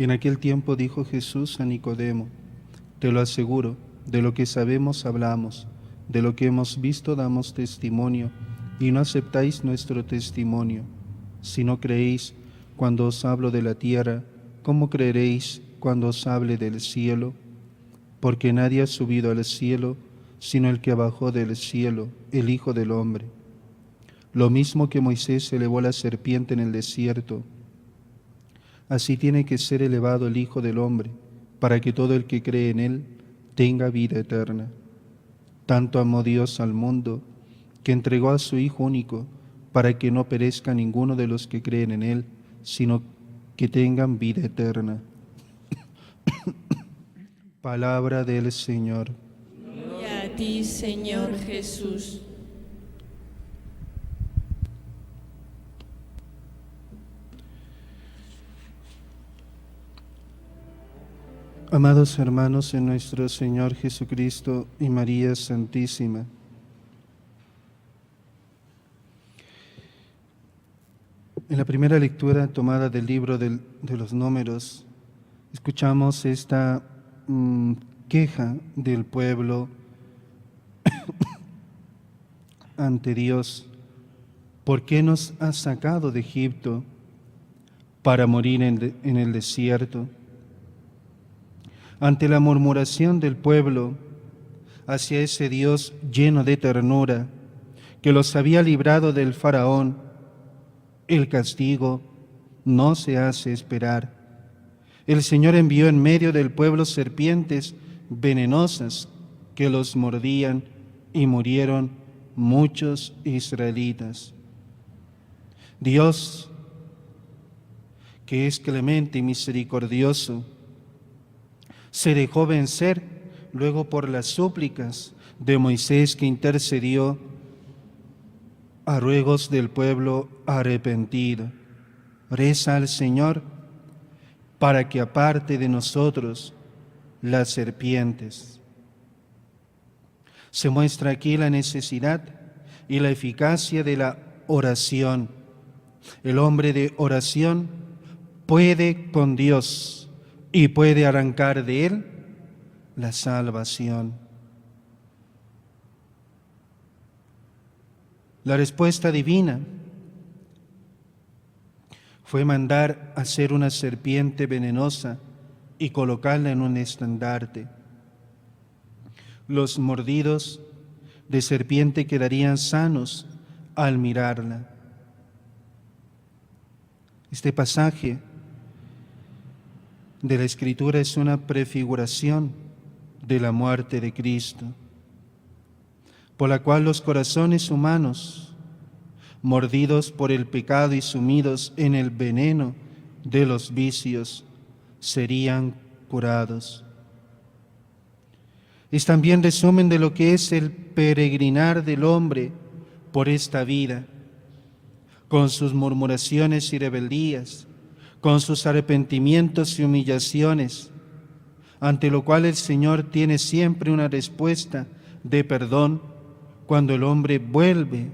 Y en aquel tiempo dijo Jesús a Nicodemo: te lo aseguro, de lo que sabemos hablamos, de lo que hemos visto damos testimonio, y no aceptáis nuestro testimonio. Si no creéis cuando os hablo de la tierra, ¿cómo creeréis cuando os hable del cielo? Porque nadie ha subido al cielo, sino el que bajó del cielo, el Hijo del Hombre. Lo mismo que Moisés elevó la serpiente en el desierto, así tiene que ser elevado el Hijo del Hombre, para que todo el que cree en Él tenga vida eterna. Tanto amó Dios al mundo, que entregó a su Hijo único, para que no perezca ninguno de los que creen en Él, sino que tengan vida eterna. Palabra del Señor. Gloria a ti, Señor Jesús. Amados hermanos en nuestro Señor Jesucristo y María Santísima, en la primera lectura tomada del libro de los Números, escuchamos esta queja del pueblo ante Dios. ¿Por qué nos has sacado de Egipto para morir en el desierto? Ante la murmuración del pueblo hacia ese Dios lleno de ternura, que los había librado del faraón, el castigo no se hace esperar. El Señor envió en medio del pueblo serpientes venenosas que los mordían y murieron muchos israelitas. Dios, que es clemente y misericordioso, se dejó vencer luego por las súplicas de Moisés, que intercedió a ruegos del pueblo arrepentido. Reza al Señor para que aparte de nosotros las serpientes. Se muestra aquí la necesidad y la eficacia de la oración. El hombre de oración puede con Dios y puede arrancar de Él la salvación. La respuesta divina fue mandar hacer una serpiente venenosa y colocarla en un estandarte. Los mordidos de serpiente quedarían sanos al mirarla. Este pasaje de la Escritura es una prefiguración de la muerte de Cristo, por la cual los corazones humanos, mordidos por el pecado y sumidos en el veneno de los vicios, serían curados. Es también resumen de lo que es el peregrinar del hombre por esta vida, con sus murmuraciones y rebeldías, con sus arrepentimientos y humillaciones, ante lo cual el Señor tiene siempre una respuesta de perdón cuando el hombre vuelve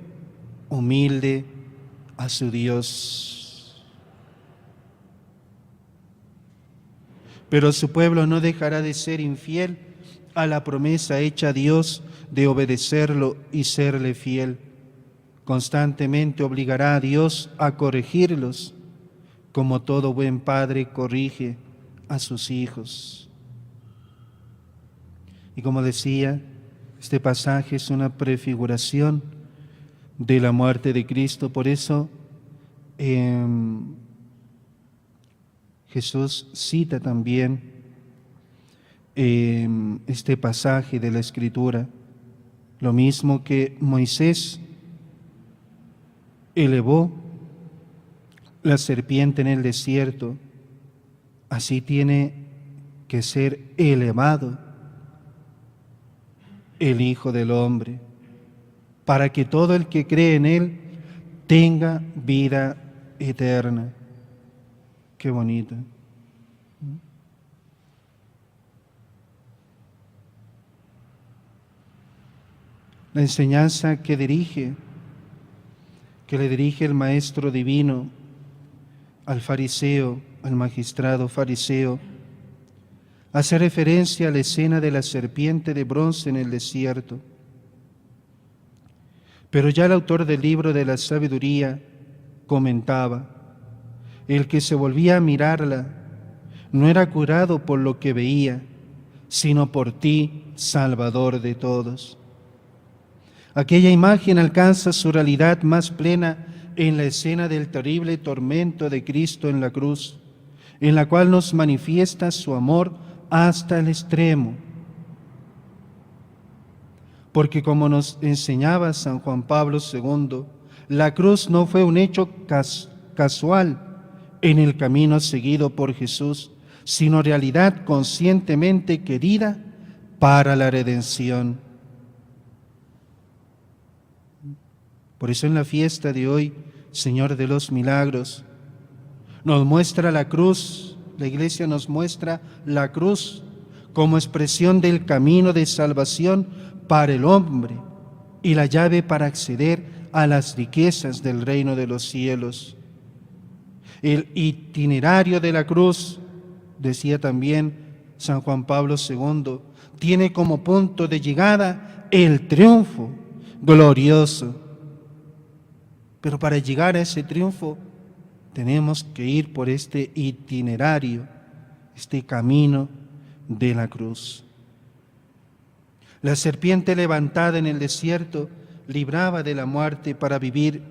humilde a su Dios. Pero su pueblo no dejará de ser infiel a la promesa hecha a Dios de obedecerlo y serle fiel. Constantemente obligará a Dios a corregirlos, como todo buen padre corrige a sus hijos. Y como decía, este pasaje es una prefiguración de la muerte de Cristo. Por eso Jesús cita también este pasaje de la Escritura, lo mismo que Moisés elevó la serpiente en el desierto, así tiene que ser elevado el Hijo del Hombre, para que todo el que cree en Él tenga vida eterna. Qué bonito. La enseñanza que le dirige el Maestro Divino al fariseo, al magistrado fariseo, hace referencia a la escena de la serpiente de bronce en el desierto. Pero ya el autor del libro de la sabiduría comentaba: el que se volvía a mirarla no era curado por lo que veía, sino por ti, Salvador de todos. Aquella imagen alcanza su realidad más plena en la escena del terrible tormento de Cristo en la cruz, en la cual nos manifiesta su amor hasta el extremo. Porque como nos enseñaba San Juan Pablo II, la cruz no fue un hecho casual en el camino seguido por Jesús, sino realidad conscientemente querida para la redención. Por eso en la fiesta de hoy, Señor de los Milagros, nos muestra la cruz, la Iglesia nos muestra la cruz como expresión del camino de salvación para el hombre y la llave para acceder a las riquezas del reino de los cielos. El itinerario de la cruz, decía también San Juan Pablo II, tiene como punto de llegada el triunfo glorioso. Pero para llegar a ese triunfo tenemos que ir por este itinerario, este camino de la cruz. La serpiente levantada en el desierto libraba de la muerte para vivir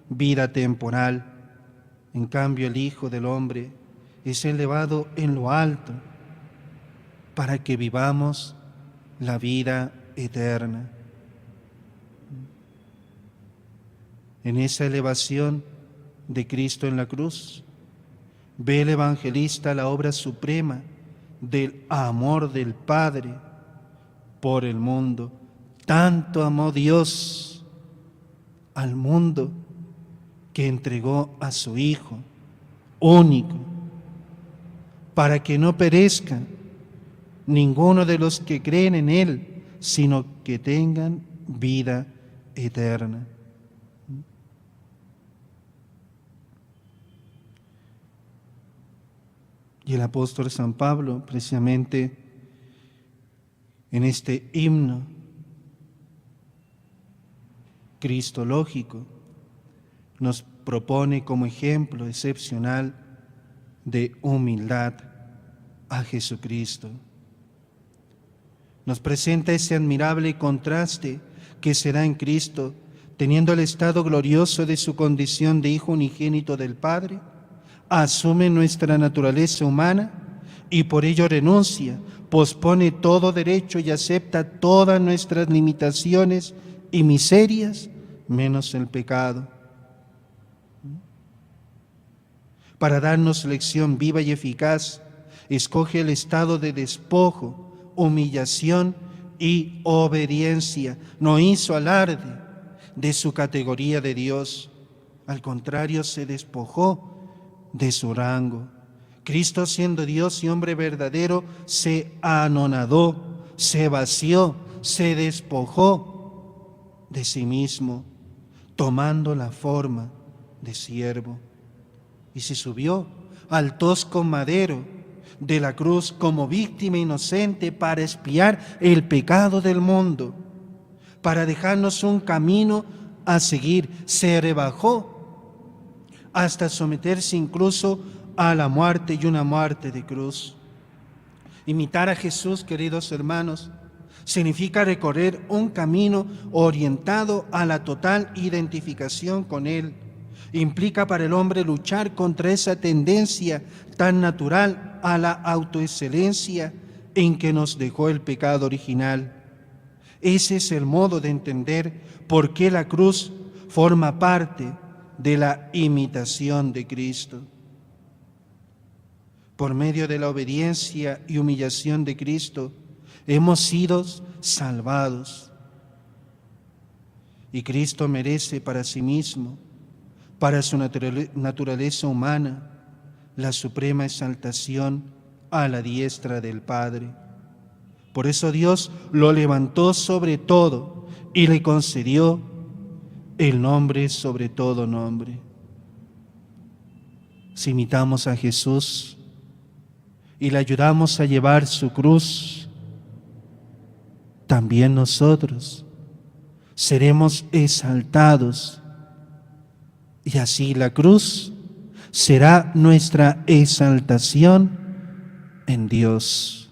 vida temporal. En cambio, el Hijo del Hombre es elevado en lo alto para que vivamos la vida eterna. En esa elevación de Cristo en la cruz, ve el evangelista la obra suprema del amor del Padre por el mundo. Tanto amó Dios al mundo que entregó a su Hijo único, para que no perezca ninguno de los que creen en Él, sino que tengan vida eterna. Y el apóstol San Pablo, precisamente en este himno cristológico, nos propone como ejemplo excepcional de humildad a Jesucristo. Nos presenta ese admirable contraste que se da en Cristo, teniendo el estado glorioso de su condición de Hijo unigénito del Padre, asume nuestra naturaleza humana y por ello renuncia, pospone todo derecho y acepta todas nuestras limitaciones y miserias, menos el pecado. Para darnos lección viva y eficaz, escoge el estado de despojo, humillación y obediencia. No hizo alarde de su categoría de Dios, al contrario, se despojó de su rango. Cristo, siendo Dios y hombre verdadero, se anonadó, se vació, se despojó de sí mismo, tomando la forma de siervo, y se subió al tosco madero de la cruz como víctima inocente para expiar el pecado del mundo, para dejarnos un camino a seguir. Se rebajó hasta someterse incluso a la muerte y una muerte de cruz. Imitar a Jesús, queridos hermanos, significa recorrer un camino orientado a la total identificación con Él. Implica para el hombre luchar contra esa tendencia tan natural a la autoexcelencia en que nos dejó el pecado original. Ese es el modo de entender por qué la cruz forma parte de la imitación de Cristo. Por medio de la obediencia y humillación de Cristo, hemos sido salvados. Y Cristo merece para sí mismo, para su naturaleza humana, la suprema exaltación a la diestra del Padre. Por eso Dios lo levantó sobre todo y le concedió el nombre sobre todo nombre. Si imitamos a Jesús y le ayudamos a llevar su cruz, también nosotros seremos exaltados, y así la cruz será nuestra exaltación en Dios.